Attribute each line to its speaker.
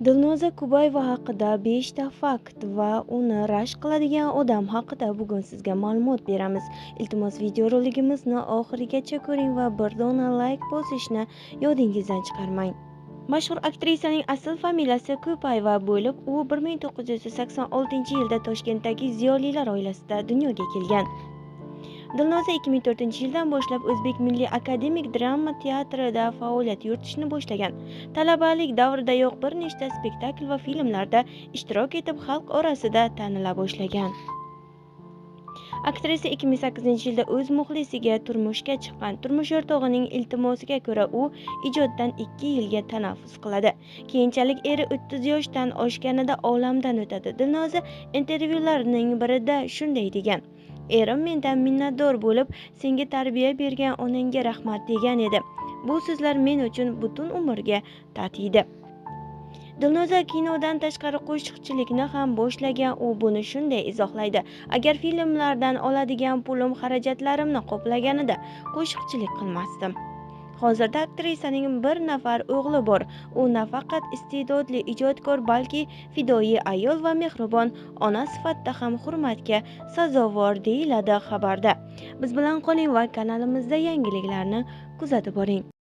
Speaker 1: Dilnoza Kubayeva haqida 5 ta fakt va uni rashk qiladigan odam haqida bugun sizga ma'lumot beramiz. Iltimos videorolikimizni oxirigacha ko'ring va bir dona like bosishni yodingizdan chiqarmang. Mashhur aktrisaning asl familiyasi Kubayeva bo'lib, u 1986-yilda Toshkentdagi ziyolilar oilasida dunyoga kelgan. Dilnoza 2004-yildan boshlab O'zbek Milliy akademik drama teatrida faoliyat yuritishni boshlagan. Talabalik davridayoq bir nechta spektakl va filmlarda ishtirok etib, xalq orasida tanila boshlagan. Aktrisa 2008-yilda o'z muxlisiga turmushga chiqqan. Turmush o'rtog'ining iltimosiga ko'ra u ijoddan 2 yilga tanaffus qiladi. Keyinchalik eri 30 yoshdan oshganida olamdan o'tadi. Dilnoza intervyularining birida shunday degan: "Erim mendan minnatdor bo'lib, senga tarbiya bergan onangga rahmat degan edi. Bu so'zlar men uchun butun umrga tatiydi." Dilnoza kinodan tashqari qo'shiqchilikni ham boshlagan. U buni shunday izohlaydi: "Agar filmlardan oladigan pulim xarajatlarimni qoplaganida qo'shiqchilik qilmasdim." Hozirda aktrisaning bir nafar o'g'li bor. U nafaqat iste'dodli ijodkor, balki fidoyi ayol va mehribon ona sifatida ham hurmatga sazovor, deyiladi xabarda. Biz bilan qoling va kanalimizda yangiliklarni kuzatib boring.